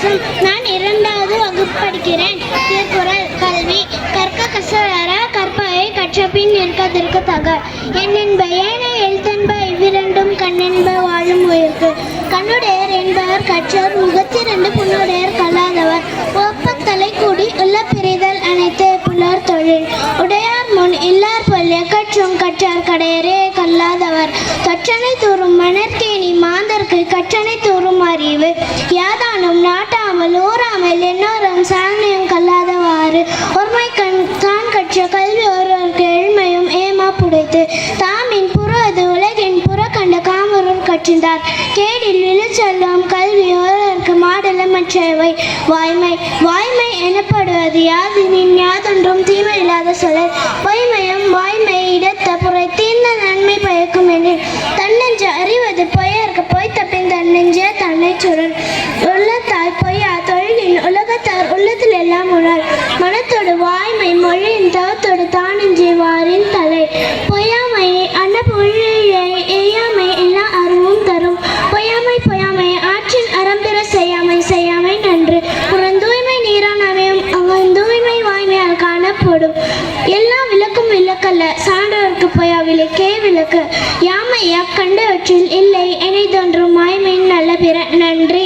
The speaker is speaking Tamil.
பாசம். நான் 2வது வகுப்பு படிக்கிறேன். திருக்குறள். கல்வி கற்க கசடற கற்பவை கற்றபின் நிற்கதற்கு தக. எண்ணென்ப ஏனை எழுத்தென்ப இவ்விரண்டும் கண்ணென்ப வாழும் உயிர்க்கு. கண்ணுடையர் என்பவர் கற்றோர் முகத்திரண்டு புண்ணுடையர் கல்லாதவர். ஒப்பத்தலை கூடி உள்ள பிரிதல் அனைத்து புலர் தொழில். உடையார் முன் இல்லார் பொல்ல கற்றும் கற்றார் கடையரே கல்லாதவர். கற்றனை தூறும் மணற்கேணி மாந்தர்க்கு கற்றனை தூறும் அறிவு. யாதானும் நாட்டாமல் ஊறாமல் எண்ணோரும் சாரணையும் கல்லாதவாறு. ஒருமை தான் கற்ற கல்வி ஒருவருக்கு எழுமையும் ஏமா புடைத்து. தாமின் புறது உலகின் புறக்கண்ட காமரூர் கற்றிந்தார். கேடில் விழுச்செல்லும் கல்வி ஒருவருக்கு மாடல மற்றவை. வாய்மை வாய்மை எனப்படுவது யாதெனின் யாதொன்றும் தீமை இல்லாத சொல்லல். பொய்மையும் வாய்மை இடத்த புரை தீர்ந்த நன்மை பயக்கும் எனில். தன்னென்று அறிவது பொய்யற்கு பொய் தப்பின் தன்னெஞ்சே தன்னை சுருள். உள்ளத்தால் பொய்யா தொழிலின் உலகத்தார் உள்ளத்தில் எல்லாம் உணர். மனத்தோடு வாய்மை மொழியின் தவத்தோடு தானெஞ்சே வாரின் தலை. பொய்யாமை அன்ன பொழியை எய்யாமை எல்லா அருவும் தரும். பொய்யாமை பொய்யாமை ஆற்றின் அறம்பெற செய்யாமை செய்யாமை நன்று. புறந்தூய்மை நீரான் அமையும் அகந்தூய்மை வாய்மையால் காணப்படும். எல்லா விளக்கும் விளக்கல்ல சான்றோர்க்கு பொய்யா விளக்கே விளக்கு. யாமை அக்கண்டவற்றில் இல்லை எனை தோன்றும் வாய்மையின் நல்ல பிற. நன்றி.